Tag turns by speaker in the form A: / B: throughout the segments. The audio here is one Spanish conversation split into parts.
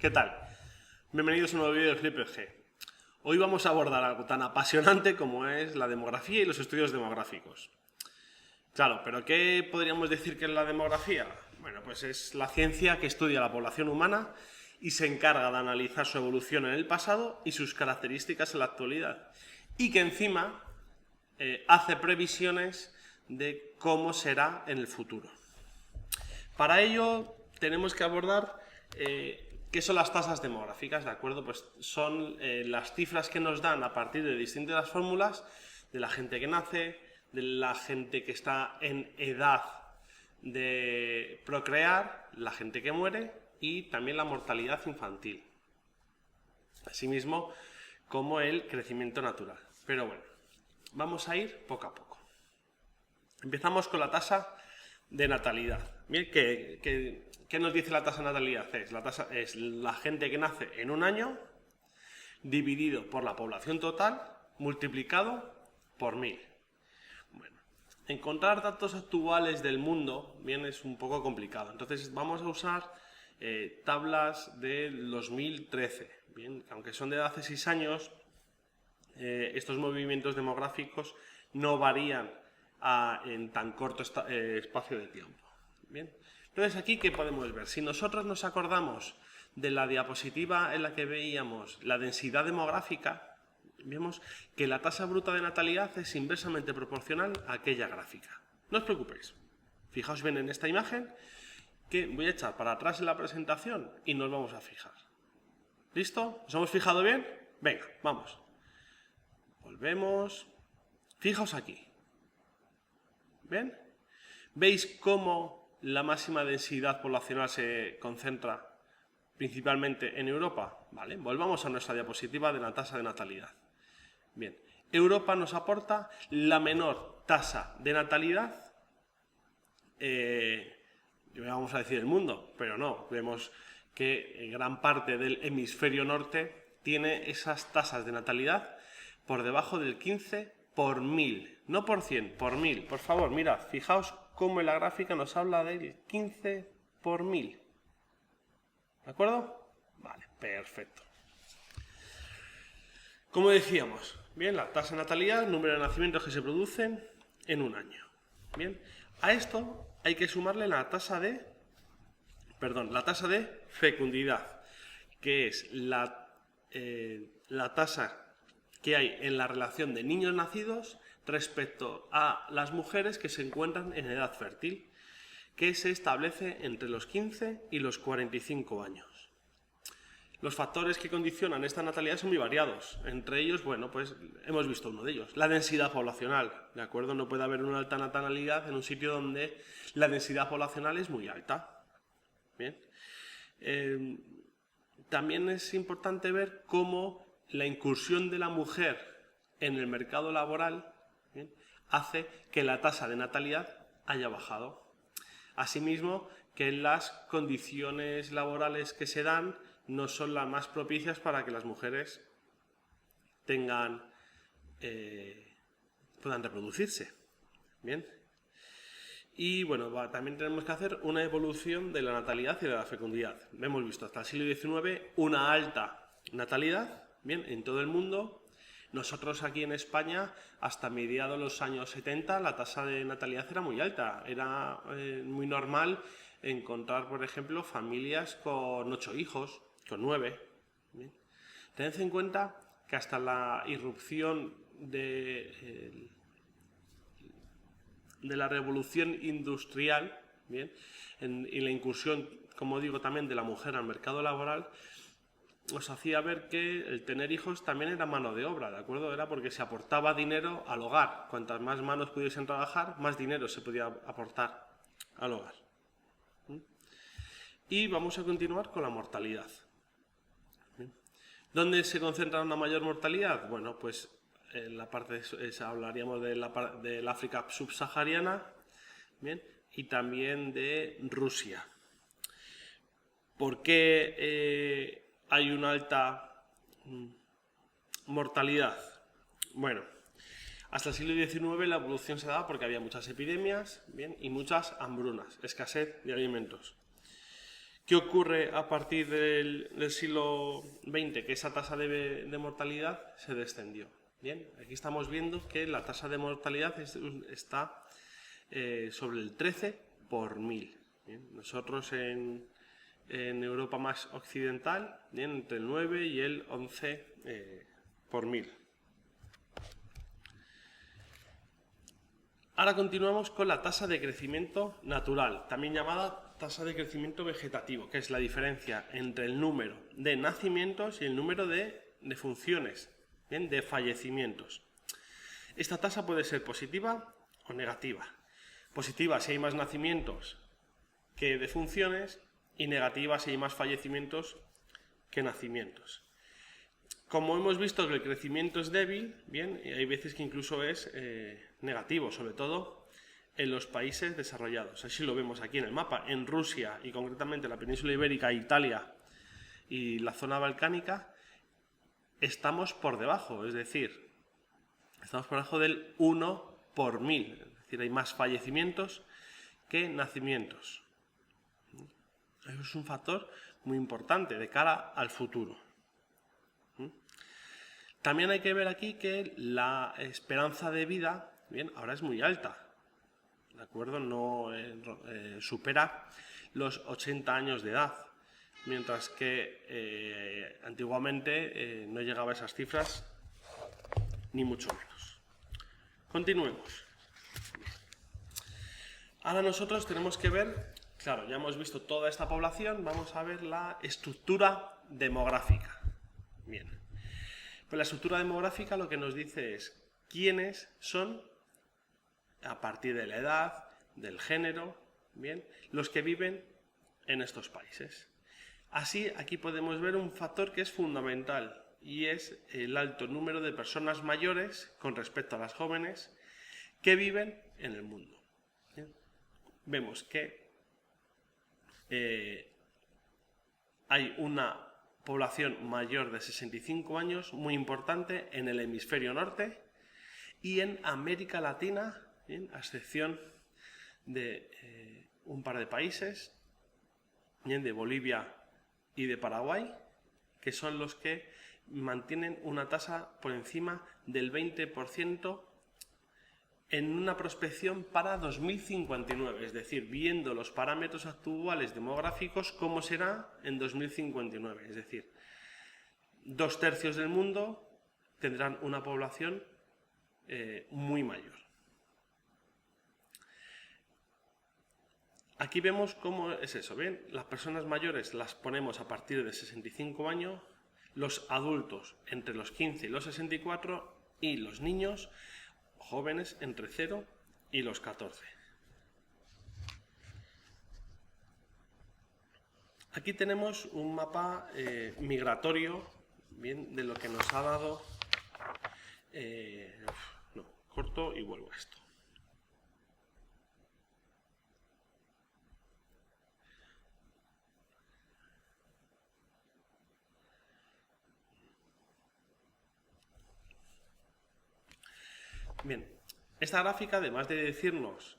A: ¿Qué tal? Bienvenidos a un nuevo vídeo de FlipG. Hoy vamos a abordar algo tan apasionante como es la demografía y los estudios demográficos. Claro, pero ¿qué podríamos decir que es la demografía? Bueno, pues es la ciencia que estudia la población humana y se encarga de analizar su evolución en el pasado y sus características en la actualidad. Y que encima hace previsiones de cómo será en el futuro. Para ello tenemos que abordar qué son las tasas demográficas, ¿de acuerdo? Pues son las cifras que nos dan a partir de distintas fórmulas de la gente que nace, de la gente que está en edad de procrear, la gente que muere y también la mortalidad infantil. Asimismo, como el crecimiento natural. Pero bueno, vamos a ir poco a poco. Empezamos con la tasa de natalidad. Bien, ¿qué nos dice la tasa de natalidad? Es la gente que nace en un año dividido por la población total multiplicado por 1000. Bueno, encontrar datos actuales del mundo bien es un poco complicado. Entonces vamos a usar tablas del 2013. Bien, aunque son de hace 6 años, estos movimientos demográficos no varían en tan corto espacio de tiempo. Bien. Entonces, aquí, ¿qué podemos ver? Si nosotros nos acordamos de la diapositiva en la que veíamos la densidad demográfica, vemos que la tasa bruta de natalidad es inversamente proporcional a aquella gráfica. No os preocupéis. Fijaos bien en esta imagen, que voy a echar para atrás en la presentación y nos vamos a fijar. ¿Listo? ¿Nos hemos fijado bien? Venga, vamos. Volvemos. Fijaos aquí. ¿Ven? ¿Veis cómo la máxima densidad poblacional se concentra principalmente en Europa? Vale, volvamos a nuestra diapositiva de la tasa de natalidad. Bien, Europa nos aporta la menor tasa de natalidad, vamos a decir el mundo, pero no, vemos que gran parte del hemisferio norte tiene esas tasas de natalidad por debajo del 15 por 1000, no por 100, por 1000. Por favor, mirad, fijaos cómo en la gráfica nos habla del 15 por 1000. ¿De acuerdo? Vale, perfecto. Como decíamos, bien, la tasa de natalidad, número de nacimientos que se producen en un año. Bien, a esto hay que sumarle la tasa de fecundidad, que es la tasa que hay en la relación de niños nacidos respecto a las mujeres que se encuentran en edad fértil, que se establece entre los 15 y los 45 años. Los factores que condicionan esta natalidad son muy variados. Entre ellos, bueno, pues hemos visto uno de ellos, la densidad poblacional, ¿de acuerdo? No puede haber una alta natalidad en un sitio donde la densidad poblacional es muy alta. Bien. También es importante ver cómo la incursión de la mujer en el mercado laboral, ¿bien?, hace que la tasa de natalidad haya bajado. Asimismo, que las condiciones laborales que se dan no son las más propicias para que las mujeres puedan reproducirse. Bien. Y bueno, también tenemos que hacer una evolución de la natalidad y de la fecundidad. Hemos visto hasta el siglo XIX una alta natalidad, bien, en todo el mundo. Nosotros aquí en España, hasta mediados de los años 70, la tasa de natalidad era muy alta. Era muy normal encontrar, por ejemplo, familias con 8 hijos, con 9. Bien. Tened en cuenta que hasta la irrupción de la revolución industrial, bien, y la incursión, como digo, también de la mujer al mercado laboral, os hacía ver que el tener hijos también era mano de obra, ¿de acuerdo? Era porque se aportaba dinero al hogar. Cuantas más manos pudiesen trabajar, más dinero se podía aportar al hogar. Y vamos a continuar con la mortalidad. ¿Dónde se concentra una mayor mortalidad? Bueno, pues en la parte hablaríamos del África subsahariana, bien, y también de Rusia. ¿Por qué hay una alta mortalidad? Bueno, hasta el siglo XIX la evolución se daba porque había muchas epidemias, bien, y muchas hambrunas, escasez de alimentos. ¿Qué ocurre a partir del siglo XX? Que esa tasa de mortalidad se descendió. Bien, aquí estamos viendo que la tasa de mortalidad está sobre el 13 por 1000. Bien, nosotros en Europa más occidental, bien, entre el 9 y el 11 por 1000. Ahora continuamos con la tasa de crecimiento natural, también llamada tasa de crecimiento vegetativo, que es la diferencia entre el número de nacimientos y el número de defunciones, ¿bien?, de fallecimientos. Esta tasa puede ser positiva o negativa. Positiva si hay más nacimientos que defunciones y negativa si hay más fallecimientos que nacimientos. Como hemos visto que el crecimiento es débil, bien, hay veces que incluso es negativo, sobre todo en los países desarrollados. Así lo vemos aquí en el mapa. En Rusia y concretamente en la península ibérica, Italia y la zona balcánica, estamos por debajo, es decir, estamos por debajo del 1 por 1000. Es decir, hay más fallecimientos que nacimientos. Eso es un factor muy importante de cara al futuro. También hay que ver aquí que la esperanza de vida, bien, ahora es muy alta, ¿de acuerdo? No supera los 80 años de edad, mientras que antiguamente no llegaba a esas cifras, ni mucho menos. Continuemos. Ahora nosotros tenemos que ver, claro, ya hemos visto toda esta población, vamos a ver la estructura demográfica. Bien. Pues la estructura demográfica lo que nos dice es quiénes son, a partir de la edad, del género, bien, los que viven en estos países. Así, aquí podemos ver un factor que es fundamental y es el alto número de personas mayores con respecto a las jóvenes que viven en el mundo. Bien. Vemos que hay una población mayor de 65 años, muy importante en el hemisferio norte y en América Latina, ¿bien?, a excepción de un par de países, ¿bien?, de Bolivia y de Paraguay, que son los que mantienen una tasa por encima del 20% en una prospección para 2059, es decir, viendo los parámetros actuales demográficos, cómo será en 2059. Es decir, 2/3 del mundo tendrán una población muy mayor. Aquí vemos cómo es eso, ¿bien? Las personas mayores las ponemos a partir de 65 años, los adultos entre los 15 y los 64 y los niños jóvenes entre 0 y los 14. Aquí tenemos un mapa migratorio, bien, de lo que nos ha dado. No, corto y vuelvo a esto. Bien, esta gráfica, además de decirnos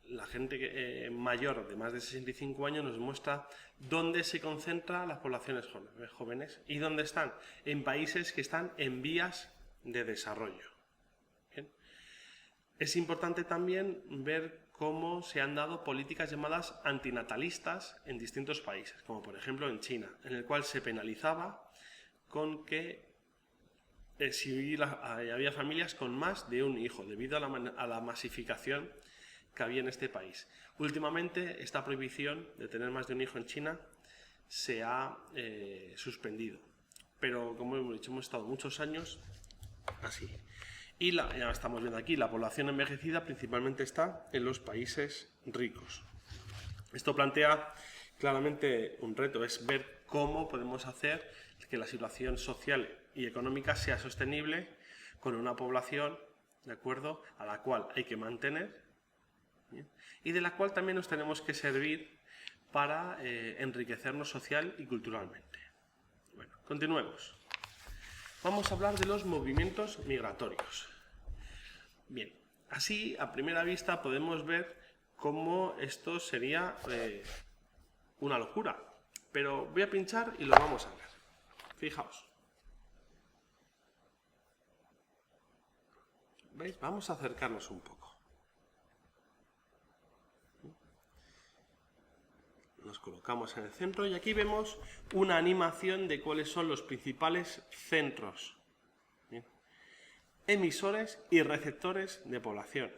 A: la gente mayor de más de 65 años, nos muestra dónde se concentran las poblaciones jóvenes y dónde están, en países que están en vías de desarrollo. Bien. Es importante también ver cómo se han dado políticas llamadas antinatalistas en distintos países, como por ejemplo en China, en el cual se penalizaba con que si había familias con más de un hijo, debido a la masificación que había en este país. Últimamente, esta prohibición de tener más de un hijo en China se ha suspendido. Pero, como hemos dicho, hemos estado muchos años así. Y ya estamos viendo aquí, la población envejecida principalmente está en los países ricos. Esto plantea claramente un reto, es ver cómo podemos hacer que la situación social y económica sea sostenible con una población, ¿de acuerdo?, a la cual hay que mantener, ¿bien?, y de la cual también nos tenemos que servir para enriquecernos social y culturalmente. Bueno, continuemos. Vamos a hablar de los movimientos migratorios. Bien, así a primera vista podemos ver cómo esto sería una locura. Pero voy a pinchar y lo vamos a ver. Fijaos. ¿Veis? Vamos a acercarnos un poco. Nos colocamos en el centro y aquí vemos una animación de cuáles son los principales centros, ¿bien?, emisores y receptores de población.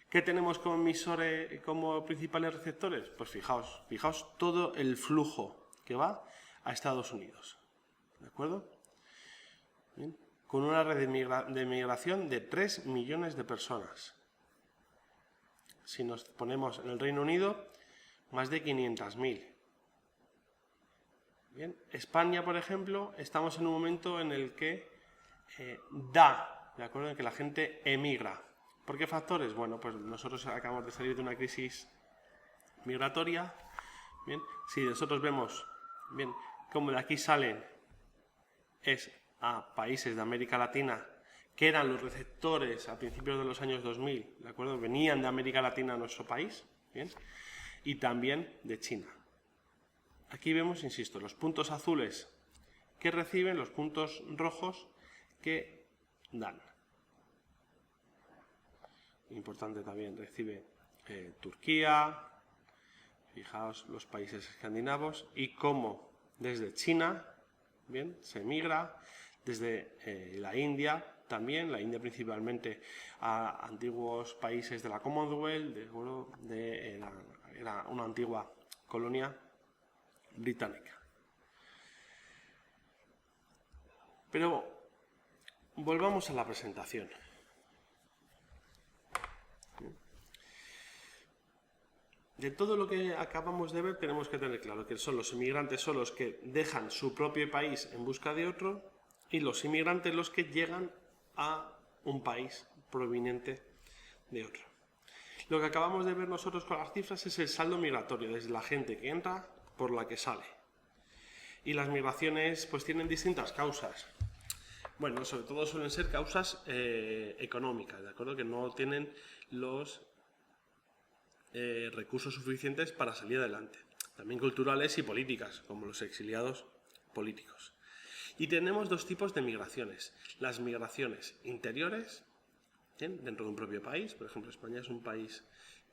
A: ¿Qué tenemos como emisores, como principales receptores? Pues fijaos todo el flujo que va a Estados Unidos. ¿De acuerdo? Bien. Con una red de migración de 3 millones de personas. Si nos ponemos en el Reino Unido, más de 500.000. Bien, España, por ejemplo, estamos en un momento en el que ¿de acuerdo?, en que la gente emigra. ¿Por qué factores? Bueno, pues nosotros acabamos de salir de una crisis migratoria. Bien, si nosotros vemos, bien, cómo de aquí salen es a países de América Latina que eran los receptores a principios de los años 2000, ¿de acuerdo? Venían de América Latina a nuestro país, ¿bien?, y también de China. Aquí vemos, insisto, los puntos azules que reciben, los puntos rojos que dan. Importante también recibe Turquía, fijaos los países escandinavos, y cómo desde China, bien, se migra, desde la India también, la India principalmente a antiguos países de la Commonwealth, era una antigua colonia británica. Pero volvamos a la presentación. De todo lo que acabamos de ver tenemos que tener claro que son los inmigrantes son los que dejan su propio país en busca de otro, y los inmigrantes los que llegan a un país proveniente de otro. Lo que acabamos de ver nosotros con las cifras es el saldo migratorio, desde la gente que entra por la que sale. Y las migraciones pues tienen distintas causas. Bueno, sobre todo suelen ser causas económicas, ¿de acuerdo? Que no tienen los recursos suficientes para salir adelante. También culturales y políticas, como los exiliados políticos. Y tenemos dos tipos de migraciones. Las migraciones interiores, ¿bien?, dentro de un propio país. Por ejemplo, España es un país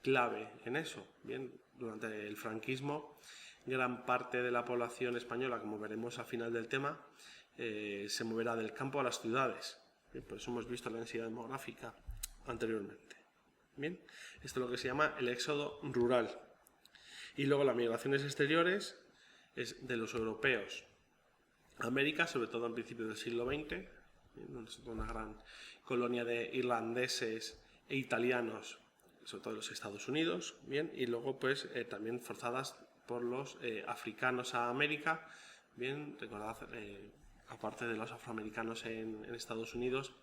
A: clave en eso. Bien, durante el franquismo, gran parte de la población española, como veremos al final del tema, se moverá del campo a las ciudades. Bien, por eso hemos visto la densidad demográfica anteriormente. Bien, esto es lo que se llama el éxodo rural. Y luego las migraciones exteriores es de los europeos a América, sobre todo en principios del siglo XX, donde es una gran colonia de irlandeses e italianos, sobre todo en los Estados Unidos, bien, y luego pues también forzadas por los africanos a América, bien, recordad, aparte de los afroamericanos en Estados Unidos,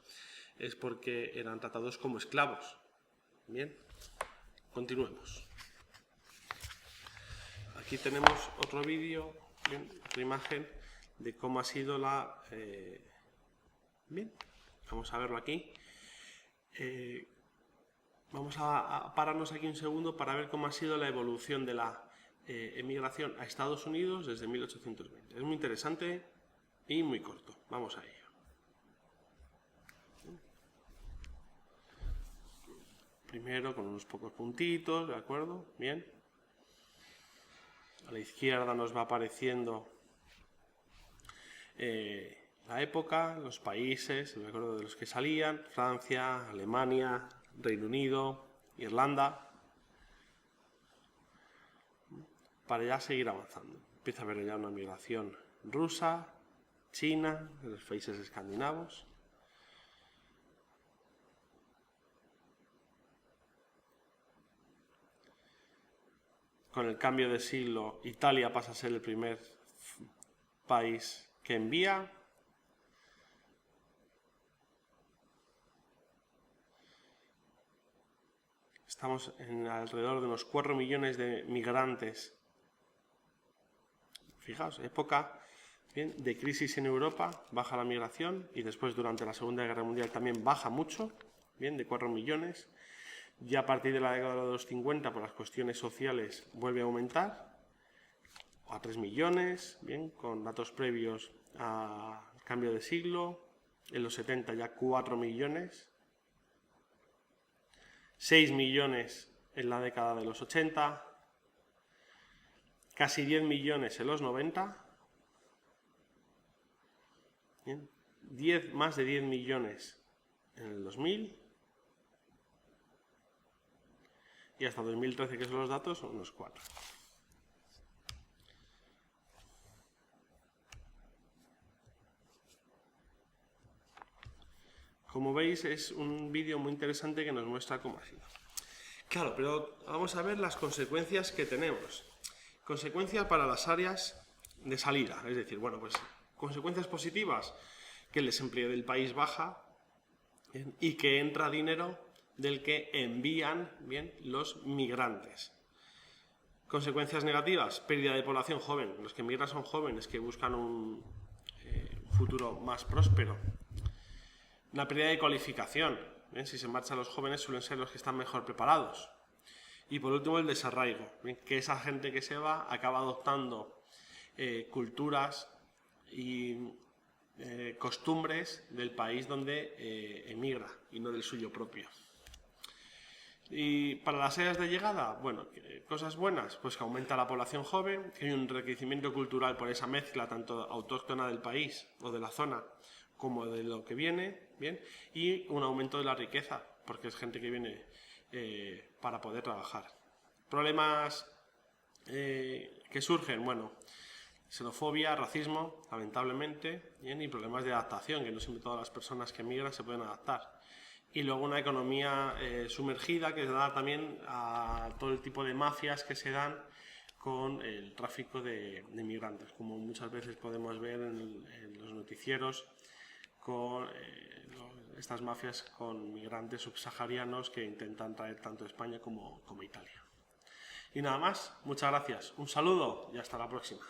A: es porque eran tratados como esclavos. Bien, continuemos. Aquí tenemos otro vídeo, otra imagen de cómo ha sido la... bien, vamos a verlo aquí. Vamos a pararnos aquí un segundo para ver cómo ha sido la evolución de la emigración a Estados Unidos desde 1820. Es muy interesante y muy corto. Vamos a ello. Primero con unos pocos puntitos, ¿de acuerdo? Bien. A la izquierda nos va apareciendo la época, los países, ¿de acuerdo?, de los que salían: Francia, Alemania, Reino Unido, Irlanda, para ya seguir avanzando. Empieza a haber ya una migración rusa, China, de los países escandinavos. Con el cambio de siglo, Italia pasa a ser el primer país que envía. Estamos en alrededor de unos 4 millones de migrantes. Fijaos, época, bien, de crisis en Europa, baja la migración, y después durante la Segunda Guerra Mundial también baja mucho, bien, de 4 millones. Ya a partir de la década de los 50, por las cuestiones sociales, vuelve a aumentar. a 3 millones, bien, con datos previos al cambio de siglo. En los 70 ya 4 millones. 6 millones en la década de los 80. Casi 10 millones en los 90. Bien. Más de 10 millones en el 2000. Y hasta 2013, que son los datos, unos 4. Como veis, es un vídeo muy interesante que nos muestra cómo ha sido. Claro, pero vamos a ver las consecuencias que tenemos. Consecuencias para las áreas de salida, es decir, bueno, pues consecuencias positivas, que el desempleo del país baja y que entra dinero del que envían bien los migrantes. Consecuencias negativas, pérdida de población joven. Los que migran son jóvenes que buscan un futuro más próspero. Una pérdida de cualificación. ¿Bien? Si se marchan los jóvenes suelen ser los que están mejor preparados. Y por último el desarraigo, ¿bien? Que esa gente que se va acaba adoptando culturas y costumbres del país donde emigra y no del suyo propio. Y para las áreas de llegada, bueno, cosas buenas, pues que aumenta la población joven, que hay un enriquecimiento cultural por esa mezcla tanto autóctona del país o de la zona como de lo que viene, bien, y un aumento de la riqueza, porque es gente que viene para poder trabajar. Problemas que surgen, bueno, xenofobia, racismo, lamentablemente, bien, y problemas de adaptación, que no siempre todas las personas que emigran se pueden adaptar. Y luego una economía sumergida que se da también a todo el tipo de mafias que se dan con el tráfico de migrantes, como muchas veces podemos ver en los noticieros, con estas mafias con migrantes subsaharianos que intentan traer tanto España como Italia. Y nada más, muchas gracias, un saludo y hasta la próxima.